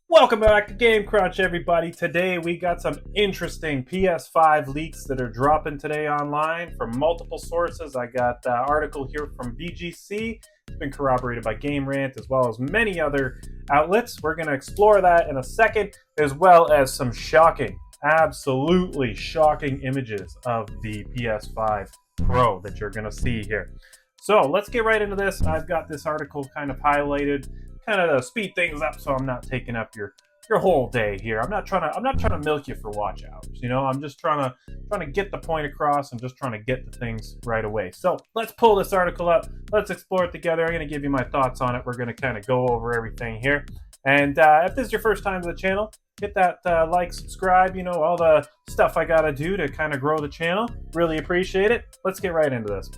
Welcome back to Game Crunch, everybody. Today we got some interesting PS5 leaks that are dropping today online from multiple sources. I got an article here from VGC. It's been corroborated by Game Rant as well as many other outlets. We're going to explore that in a second, as well as some shocking, absolutely shocking images of the PS5 Pro that you're going to see here. So let's get right into this. I've got this article kind of highlighted, kind of to speed things up, so I'm not taking up your whole day here. I'm not trying to milk you for watch hours. I'm just trying to get the point across and just trying to get the things right away. So let's pull this article up. Let's explore it together. I'm going to give you my thoughts on it. We're going to kind of go over everything here. And if this is your first time to the channel, hit that like, subscribe, all the stuff I got to do to kind of grow the channel. Really appreciate it. Let's get right into this.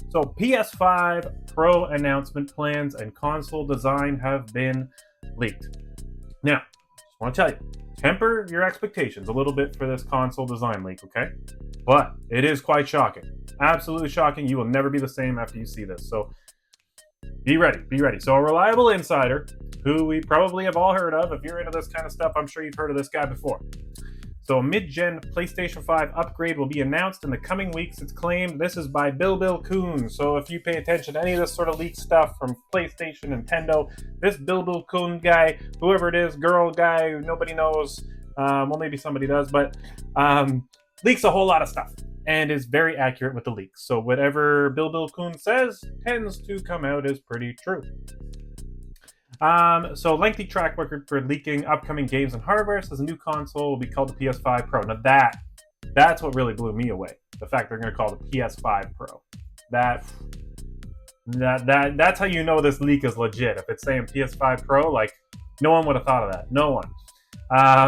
So PS5 Pro announcement plans and console design have been leaked. Now, just want to tell you, temper your expectations a little bit for this console design leak, okay? But it is quite shocking. Absolutely shocking. You will never be the same after you see this. So be ready, be ready. So a reliable insider, who we probably have all heard of. If you're into this kind of stuff, I'm sure you've heard of this guy before. So a mid-gen PlayStation 5 upgrade will be announced in the coming weeks, it's claimed. This is by bilbilkun. So if you pay attention to any of this sort of leaked stuff from PlayStation, Nintendo, this bilbilkun guy, whoever it is, girl, guy, nobody knows, well, maybe somebody does, but leaks a whole lot of stuff and is very accurate with the leaks. So whatever bilbilkun says tends to come out as pretty true. So lengthy track record for leaking upcoming games and hardware says a new console will be called the PS5 Pro. Now that's what really blew me away. The fact they're going to call it the PS5 Pro. That's how you know this leak is legit. If it's saying PS5 Pro, like no one would have thought of that. No one.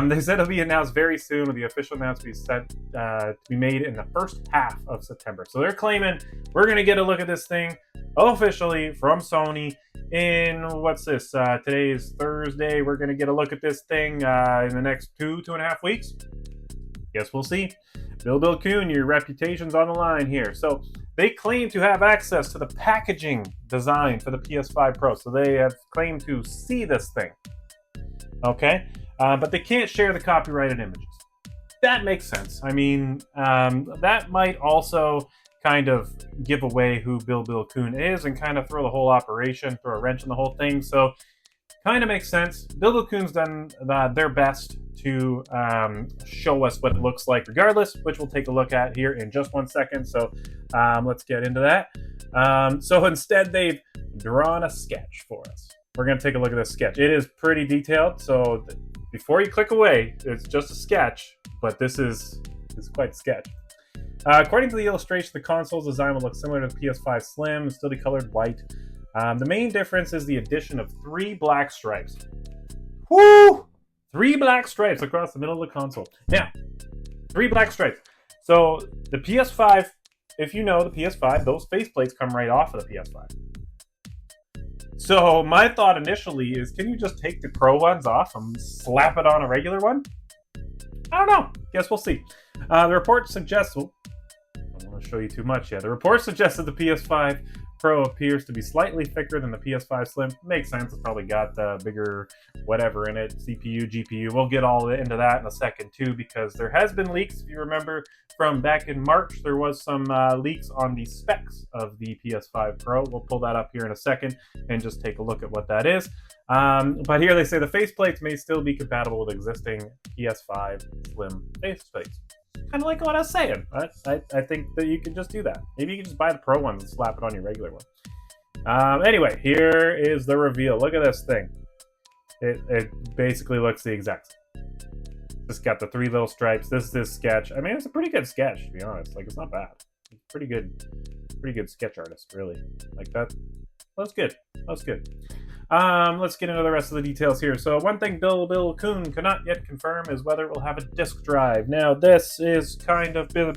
They said it'll be announced very soon, with the official announcement set to be made in the first half of September. So they're claiming we're going to get a look at this thing officially from Sony in, what's this? Today is Thursday. We're going to get a look at this thing in the next two and a half weeks. Guess we'll see. bilbilkun, your reputation's on the line here. So they claim to have access to the packaging design for the PS5 Pro. So they have claimed to see this thing. Okay? But they can't share the copyrighted images. That makes sense. I mean, that might also kind of give away who bilbilkun is and kind of throw the whole operation, throw a wrench in the whole thing. So kind of makes sense. bilbilkun's done their best to show us what it looks like regardless, which we'll take a look at here in just 1 second. So let's get into that. So instead, they've drawn a sketch for us. We're going to take a look at this sketch. It is pretty detailed, so before you click away, it's just a sketch, but this is quite a sketch. According to the illustration, the console's design will look similar to the PS5 Slim, still be colored white. The main difference is the addition of 3 black stripes. Woo! 3 black stripes across the middle of the console. Now, 3 black stripes. So the PS5, if you know the PS5, those faceplates come right off of the PS5. So my thought initially is, can you just take the Pro ones off and slap it on a regular one? I don't know. Guess we'll see. The report suggests... Oh, I don't want to show you too much yet. The report suggests that the PS5 Pro appears to be slightly thicker than the PS5 Slim. Makes sense. It's probably got the bigger whatever in it, CPU, GPU. We'll get all into that in a second too, because there has been leaks. If you remember from back in March, there was some leaks on the specs of the PS5 Pro. We'll pull that up here in a second and just take a look at what that is. But here they say the faceplates may still be compatible with existing PS5 Slim faceplates. Kind of like what I was saying. I think that you can just do that. Maybe you can just buy the Pro ones and slap it on your regular one. Anyway, here is the reveal. Look at this thing. It basically looks the exact same. Just got the 3 little stripes. This is this sketch. I mean, it's a pretty good sketch, to be honest. Like, it's not bad. It's pretty good sketch artist, really. Like that. That's good. That's good. Let's get into the rest of the details here. So one thing bilbilkun cannot yet confirm is whether it will have a disk drive. Now, this is kind of a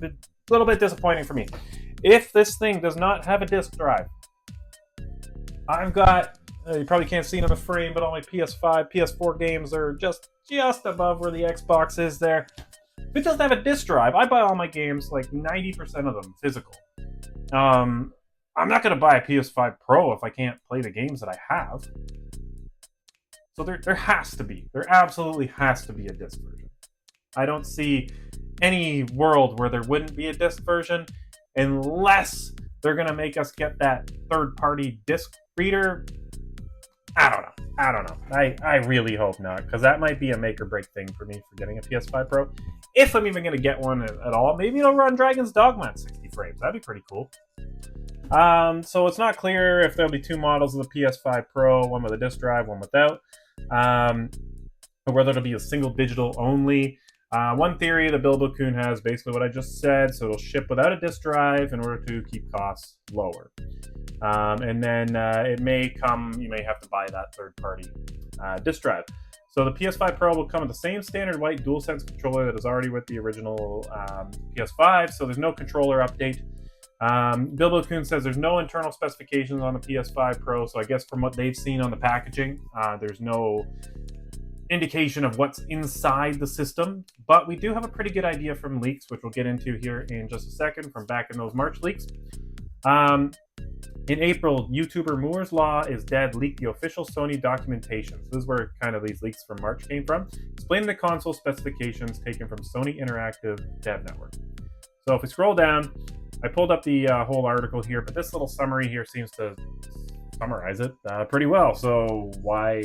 little bit disappointing for me. If this thing does not have a disk drive, I've got, you probably can't see it on the frame, but all my PS5, PS4 games are just above where the Xbox is there. If it doesn't have a disk drive, I buy all my games, like 90% of them, physical. I'm not going to buy a PS5 Pro if I can't play the games that I have. So there absolutely has to be a disc version. I don't see any world where there wouldn't be a disc version unless they're going to make us get that third-party disc reader. I don't know. I really hope not, because that might be a make or break thing for me for getting a PS5 Pro. If I'm even going to get one at all, maybe it'll run Dragon's Dogma at 60 frames. That'd be pretty cool. So it's not clear if there'll be two models of the PS5 Pro, one with a disc drive, one without, or whether it'll be a single digital only. One theory that bilbilkun has basically what I just said, so it'll ship without a disc drive in order to keep costs lower. And then it may come, you may have to buy that third-party disc drive. So the PS5 Pro will come with the same standard white DualSense controller that is already with the original PS5, so there's no controller update. bilbilkun says there's no internal specifications on the PS5 Pro, so I guess from what they've seen on the packaging, there's no indication of what's inside the system, but we do have a pretty good idea from leaks, which we'll get into here in just a second, from back in those March leaks. In April, YouTuber Moore's Law is Dead leaked the official Sony documentation. So this is where kind of these leaks from March came from, explaining the console specifications taken from Sony Interactive Dev Network. So if we scroll down, I pulled up the whole article here, but this little summary here seems to summarize it pretty well. So why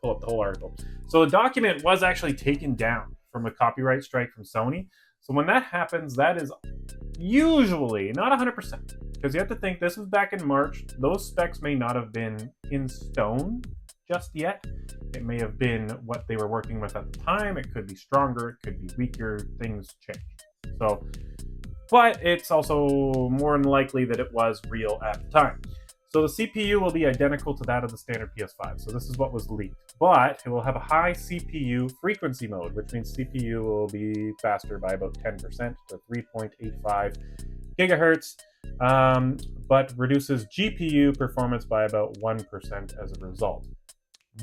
pull up the whole article? So the document was actually taken down from a copyright strike from Sony. So when that happens, that is usually not 100%, because you have to think this was back in March. Those specs may not have been in stone just yet. It may have been what they were working with at the time. It could be stronger, it could be weaker, things change. So, but it's also more than likely that it was real at the time. So the CPU will be identical to that of the standard PS5. So this is what was leaked. But it will have a high CPU frequency mode, which means CPU will be faster by about 10% to 3.85 gigahertz, but reduces GPU performance by about 1% as a result.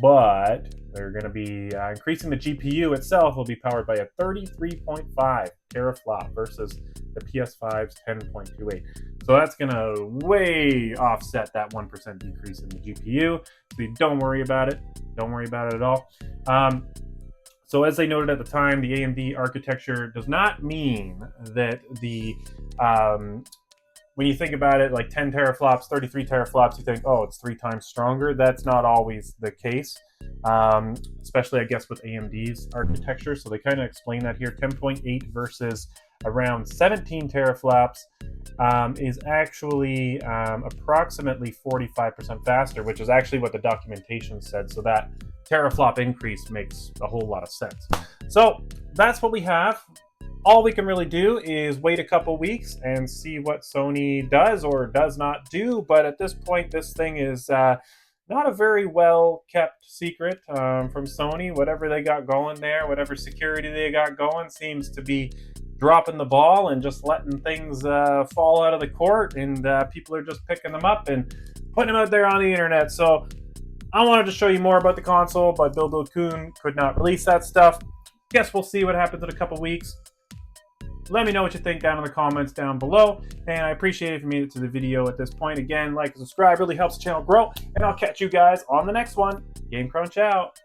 But they're going to be increasing the GPU itself will be powered by a 33.5 teraflop versus the PS5's 10.28. So that's going to way offset that 1% decrease in the GPU. So don't worry about it. Don't worry about it at all. So as they noted at the time, the AMD architecture does not mean that the when you think about it, like 10 teraflops, 33 teraflops, you think, oh, it's 3 times stronger. That's not always the case, especially, I guess, with AMD's architecture. So they kind of explain that here. 10.8 versus around 17 teraflops is actually approximately 45% faster, which is actually what the documentation said. So that teraflop increase makes a whole lot of sense. So that's what we have. All we can really do is wait a couple weeks and see what Sony does or does not do. But at this point, this thing is not a very well kept secret from Sony. Whatever they got going there, whatever security they got going, seems to be dropping the ball and just letting things fall out of the court, and people are just picking them up and putting them out there on the internet. So I wanted to show you more about the console, but bilbilkun could not release that stuff. Guess we'll see what happens in a couple weeks. Let me know what you think down in the comments down below, and I appreciate it if you made it to the video at this point. Again, like and subscribe really helps the channel grow, and I'll catch you guys on the next one. Game Crunch out.